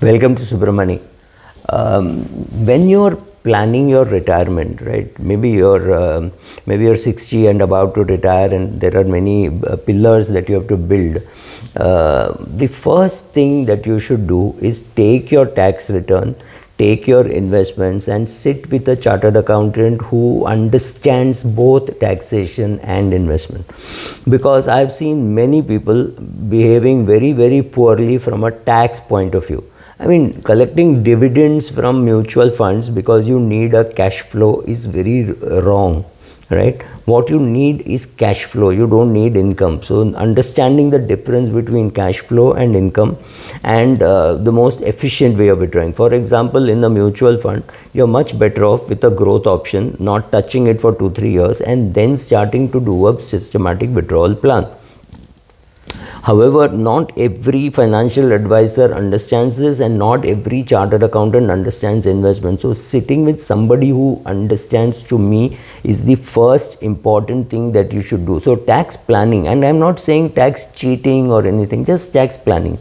Welcome to Subramani. When you're planning your retirement, right? Maybe you're 60 and about to retire, and there are many pillars that you have to build. The first thing that you should do is take your tax return, take your investments, and sit with a chartered accountant who understands both taxation and investment. Because I've seen many people behaving very, very poorly from a tax point of view. I mean, collecting dividends from mutual funds because you need a cash flow is very wrong, right? What you need is cash flow. You don't need income. So understanding the difference between cash flow and income, and the most efficient way of withdrawing. For example, in the mutual fund, you're much better off with a growth option, not touching it for 2-3 years, and then starting to do a systematic withdrawal plan. However, not every financial advisor understands this, and not every chartered accountant understands investment. So sitting with somebody who understands, to me, is the first important thing that you should do. So tax planning, and I'm not saying tax cheating or anything, just tax planning.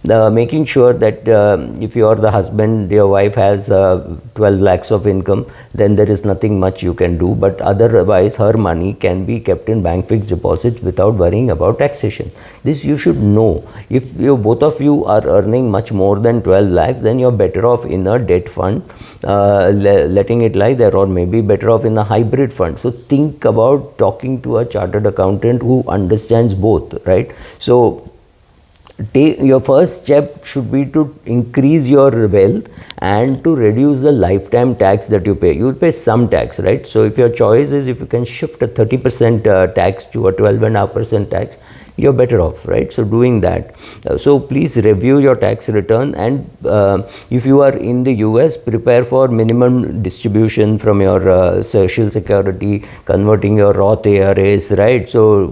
Making sure that if you are the husband, your wife has 12 lakhs of income, then there is nothing much you can do, but otherwise her money can be kept in bank fixed deposits without worrying about taxation. This you should know. If both of you are earning much more than 12 lakhs, then you're better off in a debt fund, letting it lie there, or maybe better off in a hybrid fund. So think about talking to a chartered accountant who understands both, right? So your first step should be to increase your wealth and to reduce the lifetime tax that you pay. You will pay some tax, right? So if your choice is, if you can shift a 30% tax to a 12.5% tax, you're better off, right? So doing that. So please review your tax return, and if you are in the US, prepare for minimum distribution from your social security, converting your Roth ARAs, right? So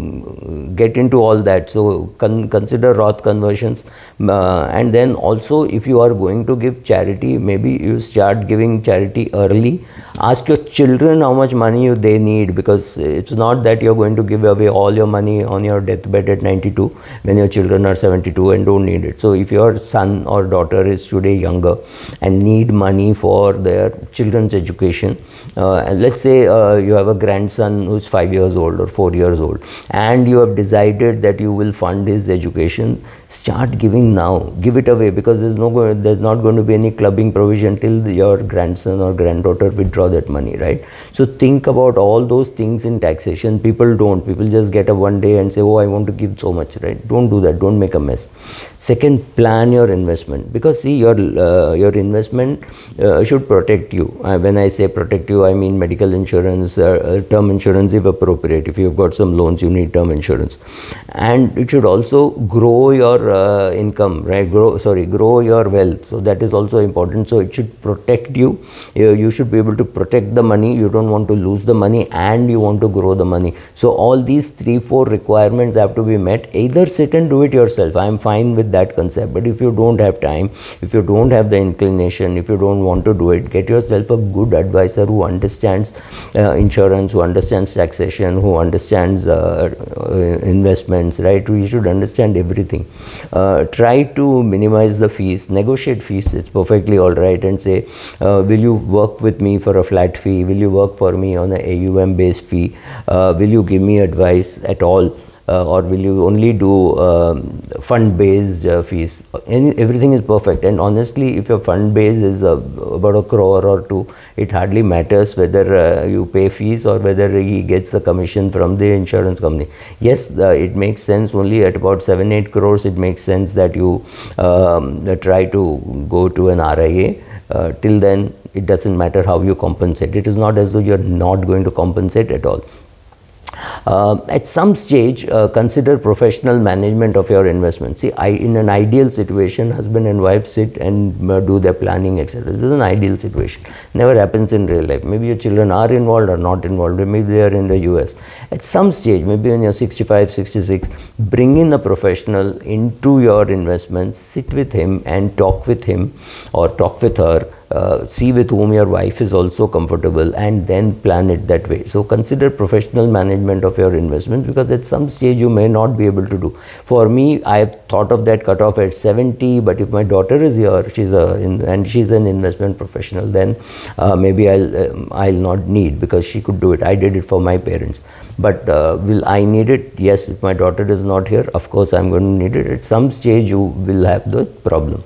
get into all that. So consider Roth conversions, and then also, if you are going to give charity, maybe you start giving charity early. Ask your children how much money they need, because it's not that you're going to give away all your money on your deathbed at 92 when your children are 72 and don't need it. So if your son or daughter is today younger and need money for their children's education, and let's say you have a grandson who's 5 years old or 4 years old, and you have decided that you will fund his education, start giving now. Give it away, because there's not going to be any clubbing provision till your grandson or granddaughter withdraw that money, right? So think about all those things in taxation. People don't. People just get up one day and say, oh, I want to give so much, right? Don't do that. Don't make a mess. Second, plan your investment, because see, your investment should protect you. When I say protect you, I mean medical insurance, term insurance if appropriate. If you've got some loans, you need term insurance. And it should also grow your income, right? Grow your wealth. So that is also important. So it should protect you. You should be able to protect the money. You don't want to lose the money, and you want to grow the money. So all these 3-4 requirements have to be met. Either sit and do it yourself. I'm fine with that concept. But if you don't have time, if you don't have the inclination, if you don't want to do it, get yourself a good advisor who understands insurance, who understands taxation, who understands investments, right? You should understand everything. Try to minimize the fees, negotiate fees. It's perfectly all right, and say, will you work with me for a flat fee? Will you work for me on an AUM based fee? Will you give me advice at all? Or will you only do fund based fees? Everything is perfect. And honestly, if your fund base is about 1 crore or 2, it hardly matters whether you pay fees or whether he gets a commission from the insurance company. Yes, it makes sense only at about 7-8 crores. It makes sense that you try to go to an RIA. Till then, it doesn't matter how you compensate. It is not as though you're not going to compensate at all. At some stage, consider professional management of your investment. See, in an ideal situation, husband and wife sit and do their planning, etc. This is an ideal situation. Never happens in real life. Maybe your children are involved or not involved. Maybe they are in the US. At some stage, maybe when you're 65, 66, bring in a professional into your investments, sit with him and talk with him or talk with her see with whom your wife is also comfortable, and then plan it that way. So consider professional management of your investments, because at some stage you may not be able to do. For me, I have thought of that cutoff at 70, but if my daughter is here, she's an investment professional, then maybe I'll not need, because she could do it. I did it for my parents. But will I need it? Yes, if my daughter is not here, of course I'm going to need it. At some stage you will have the problem.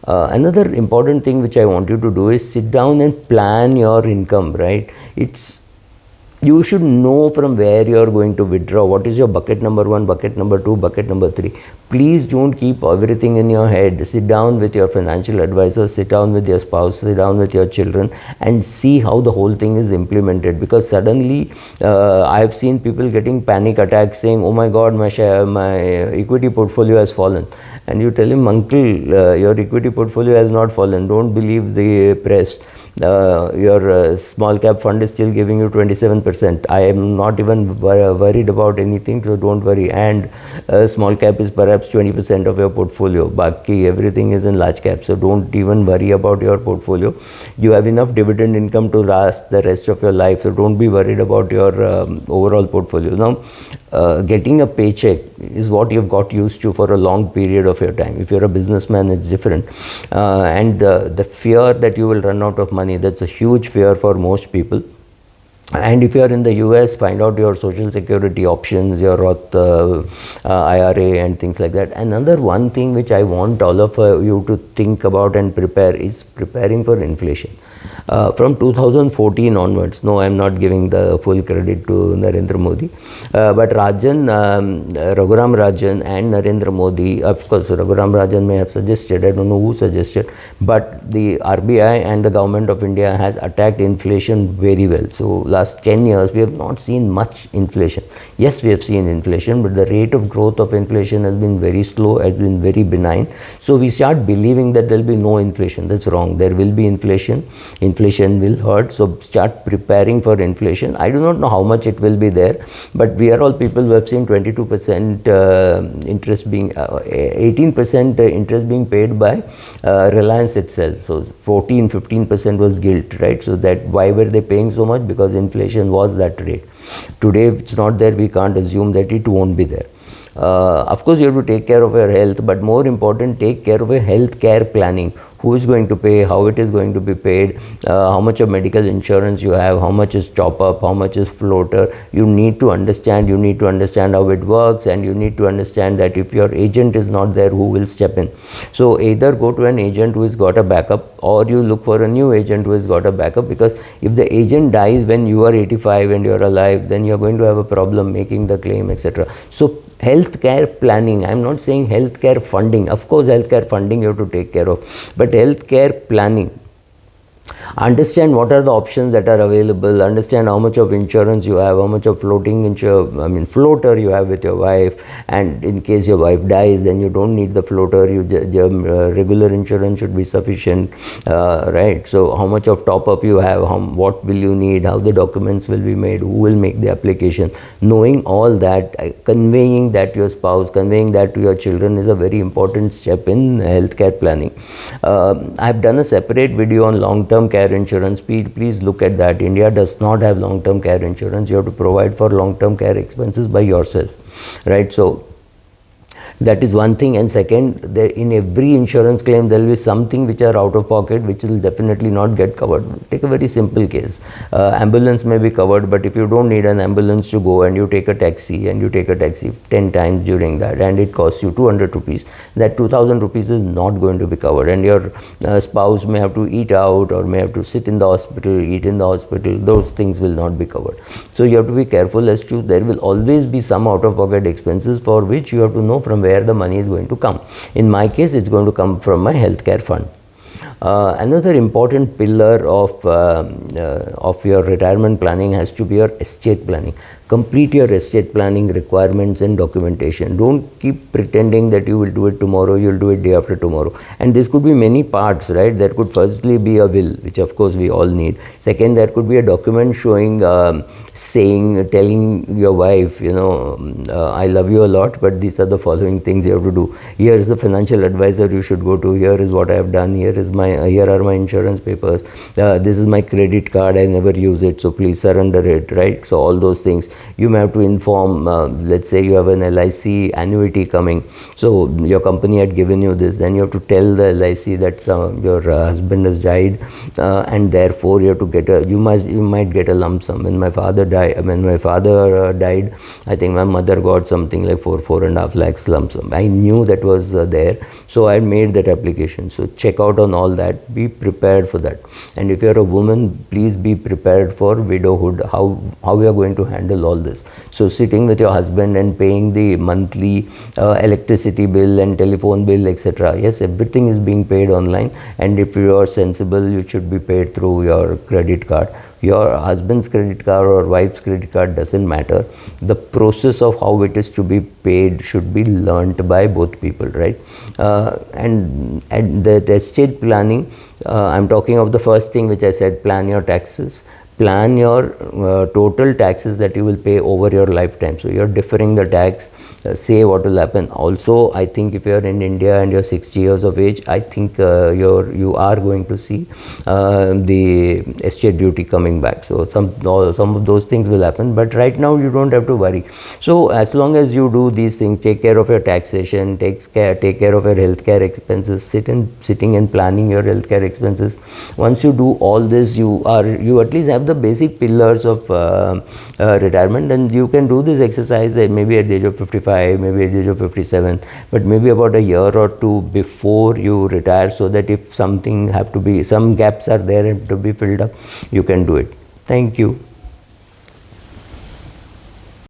Another important thing which I want you to do is sit down and plan your income, right? You should know from where you are going to withdraw. What is your bucket number 1, bucket number 2, bucket number 3. Please don't keep everything in your head. Sit down with your financial advisor, sit down with your spouse, sit down with your children, and see how the whole thing is implemented. Because suddenly I have seen people getting panic attacks saying, oh my god, my equity portfolio has fallen. And you tell him, uncle, your equity portfolio has not fallen. Don't believe the press. Your small cap fund is still giving you 27%. I am not even worried about anything, so don't worry. And small cap is perhaps 20% of your portfolio. Baki, everything is in large cap, so don't even worry about your portfolio. You have enough dividend income to last the rest of your life, so don't be worried about your overall portfolio. Now, getting a paycheck is what you've got used to for a long period of your time. If you're a businessman, it's different. And the fear that you will run out of money, that's a huge fear for most people. And if you are in the US, find out your social security options, your Roth IRA and things like that. Another one thing which I want all of you to think about and prepare is preparing for inflation. From 2014 onwards, no, I am not giving the full credit to Narendra Modi, but Raghuram Rajan and Narendra Modi, of course Raghuram Rajan may have suggested, I don't know who suggested, but the RBI and the government of India has attacked inflation very well. So last 10 years we have not seen much inflation. Yes, we have seen inflation, but the rate of growth of inflation has been very slow, has been very benign. So we start believing that there will be no inflation. That's wrong. There will be inflation. Inflation will hurt, so start preparing for inflation. I do not know how much it will be there, but we are all people who have seen 22% interest being 18% interest being paid by Reliance itself. So 14-15% was gilt, right? So that why were they paying so much? Because inflation was that rate. Today if it's not there, we can't assume that it won't be there. Of course, you have to take care of your health, but more important, take care of your health care planning. Who is going to pay, how it is going to be paid, how much of medical insurance you have, how much is top up, how much is floater. You need to understand how it works, and you need to understand that if your agent is not there, who will step in. So either go to an agent who has got a backup, or you look for a new agent who has got a backup, because if the agent dies when you are 85 and you are alive, then you are going to have a problem making the claim, etc. So healthcare planning, I'm not saying healthcare funding. Of course, healthcare funding you have to take care of, but healthcare planning. Understand what are the options that are available, understand how much of insurance you have, how much of floater you have with your wife, and in case your wife dies, then you don't need the floater, regular insurance should be sufficient, right? So how much of top up you have, what will you need, how the documents will be made, who will make the application. Knowing all that, conveying that to your spouse, conveying that to your children is a very important step in healthcare planning. I have done a separate video on long-term care insurance. Please look at that. India does not have long-term care insurance. You have to provide for long-term care expenses by yourself, right? So that is one thing. And second, in every insurance claim there will be something which are out of pocket, which will definitely not get covered. Take a very simple case. Ambulance may be covered, but if you don't need an ambulance to go and you take a taxi, 10 times during that, and it costs you 200 rupees, that 2000 rupees is not going to be covered, and your spouse may have to eat out or may have to sit in the hospital, eat in the hospital. Those things will not be covered. So you have to be careful as to, there will always be some out of pocket expenses for which you have to know from where the money is going to come. In my case, it's going to come from my healthcare fund. Another important pillar of your retirement planning has to be your estate planning. complete your estate planning requirements and documentation. Don't keep pretending that you will do it tomorrow, you'll do it day after tomorrow. And this could be many parts, right? There could firstly be a will, which of course we all need. Second, there could be a document showing, telling your wife, I love you a lot, but these are the following things you have to do. Here is the financial advisor you should go to. Here is what I have done. Here are my insurance papers. This is my credit card. I never use it, so please surrender it, right? So all those things you may have to inform. Let's say you have an LIC annuity coming, so your company had given you this, then you have to tell the LIC that your husband has died, and therefore you have to get you might get a lump sum. When my father died, I think my mother got something like 4.5 lakhs lump sum. I knew that was there, so I made that application. So check out on all that, be prepared for that. And if you're a woman, please be prepared for widowhood, how we are going to handle all this. So sitting with your husband and paying the monthly electricity bill and telephone bill, etc. Yes, everything is being paid online, and if you are sensible, you should be paid through your credit card. Your husband's credit card or wife's credit card doesn't matter. The process of how it is to be paid should be learnt by both people, right? And the estate planning, I'm talking of the first thing which I said, plan your taxes. Plan your total taxes that you will pay over your lifetime. So you're deferring the tax, say what will happen. Also, I think if you're in India and you're 60 years of age, I think you are going to see the estate duty coming back. So some of those things will happen, but right now you don't have to worry. So as long as you do these things, take care of your taxation, take care of your healthcare expenses, sitting and planning your healthcare expenses. Once you do all this, you at least have the basic pillars of retirement, and you can do this exercise maybe at the age of 55, maybe at the age of 57, but maybe about a year or two before you retire, so that if some gaps are there and to be filled up, you can do it. Thank you.